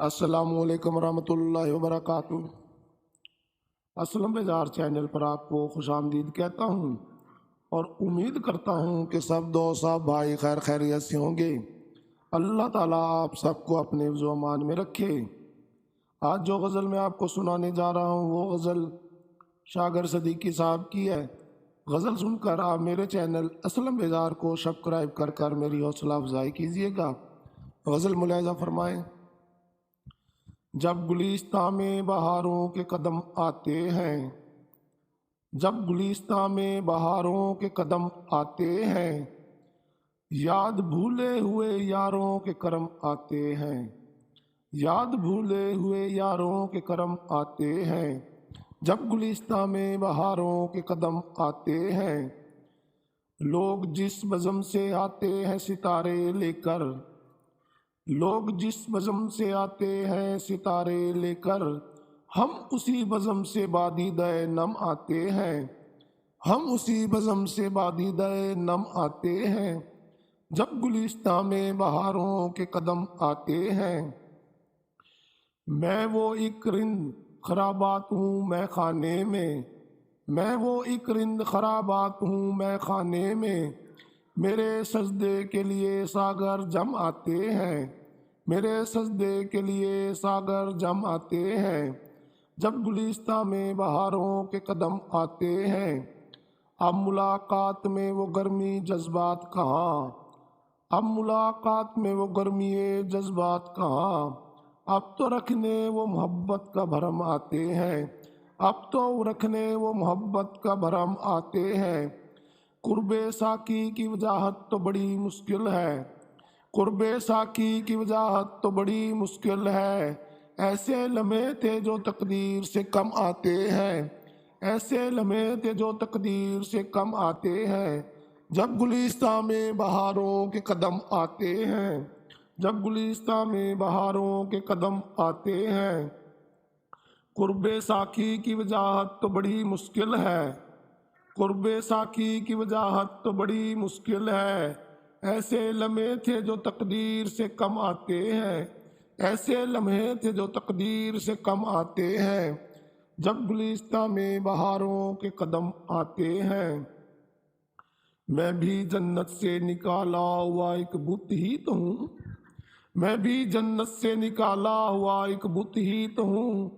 السلام علیکم ورحمۃ اللہ وبرکاتہ۔ اسلم بیزار چینل پر آپ کو خوش آمدید کہتا ہوں اور امید کرتا ہوں کہ سب دوست صاحب بھائی خیر خیریت سے ہوں گے۔ اللہ تعالیٰ آپ سب کو اپنے حفظ و امان میں رکھے۔ آج جو غزل میں آپ کو سنانے جا رہا ہوں وہ غزل شاگر صدیقی صاحب کی ہے۔ غزل سن کر آپ میرے چینل اسلم بیزار کو سبسکرائب کر کر میری حوصلہ افزائی کیجیے گا۔ غزل ملاحظہ فرمائیں۔ جب گلستان میں بہاروں کے قدم آتے ہیں، جب گلستان میں بہاروں کے قدم آتے ہیں، یاد بھولے ہوئے یاروں کے کرم آتے ہیں، یاد بھولے ہوئے یاروں کے کرم آتے ہیں۔ جب گلستان میں بہاروں کے قدم آتے ہیں، لوگ جس بزم سے آتے ہیں ستارے لے کر، لوگ جس بزم سے آتے ہیں ستارے لے کر، ہم اسی بزم سے بادیدہ نم آتے ہیں، ہم اسی بزم سے بادیدہ نم آتے ہیں۔ جب گلستان میں بہاروں کے قدم آتے ہیں، میں وہ ایک رند خرابات ہوں میں خانے میں، میں وہ ایک رند خرابات ہوں میں خانے میں، میرے سجدے کے لیے ساگر جم آتے ہیں، میرے سجدے کے لیے ساگر جم آتے ہیں۔ جب گلستان میں بہاروں کے قدم آتے ہیں، اب ملاقات میں وہ گرمی جذبات کہاں، اب ملاقات میں وہ گرمی جذبات کہاں، اب تو رکھنے وہ محبت کا بھرم آتے ہیں، اب تو رکھنے وہ محبت کا بھرم آتے ہیں۔ قرب ساقی کی وجاہت تو بڑی مشکل ہے، قرب ساقی کی وجاہت تو بڑی مشکل ہے، ایسے لمحے تھے جو تقدیر سے کم آتے ہیں، ایسے لمحے تھے جو تقدیر سے کم آتے ہیں۔ جب گلستان میں بہاروں کے قدم آتے ہیں، جب گلستان میں بہاروں کے قدم آتے ہیں، قرب ساقی کی وجاہت تو بڑی مشکل ہے، قرب ساقی کی وجاہت تو بڑی مشکل ہے، ایسے لمحے تھے جو تقدیر سے کم آتے ہیں، ایسے لمحے تھے جو تقدیر سے کم آتے ہیں۔ جب گلستان میں بہاروں کے قدم آتے ہیں، میں بھی جنت سے نکالا ہوا ایک بت ہی تو ہوں، میں بھی جنت سے نکالا ہوا ایک بت ہی تو ہوں،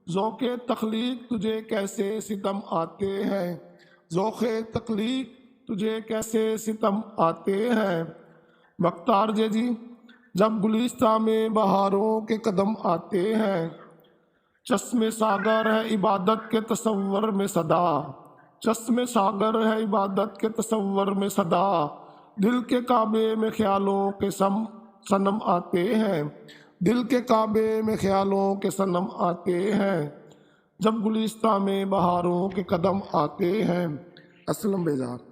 ذوق تخلیق تجھے کیسے ستم آتے ہیں، ذوق تخلیق تجھے کیسے ستم آتے ہیں۔ مختار جی، جب گلستان میں بہاروں کے قدم آتے ہیں، چشم ساگر ہے عبادت کے تصور میں صدا، چشم ساگر ہے عبادت کے تصور میں صدا، دل کے کعبے میں خیالوں کے صنم آتے ہیں، دل کے کعبے میں خیالوں کے صنم آتے ہیں۔ جب گلستان میں بہاروں کے قدم آتے ہیں۔ اسلم بیزار۔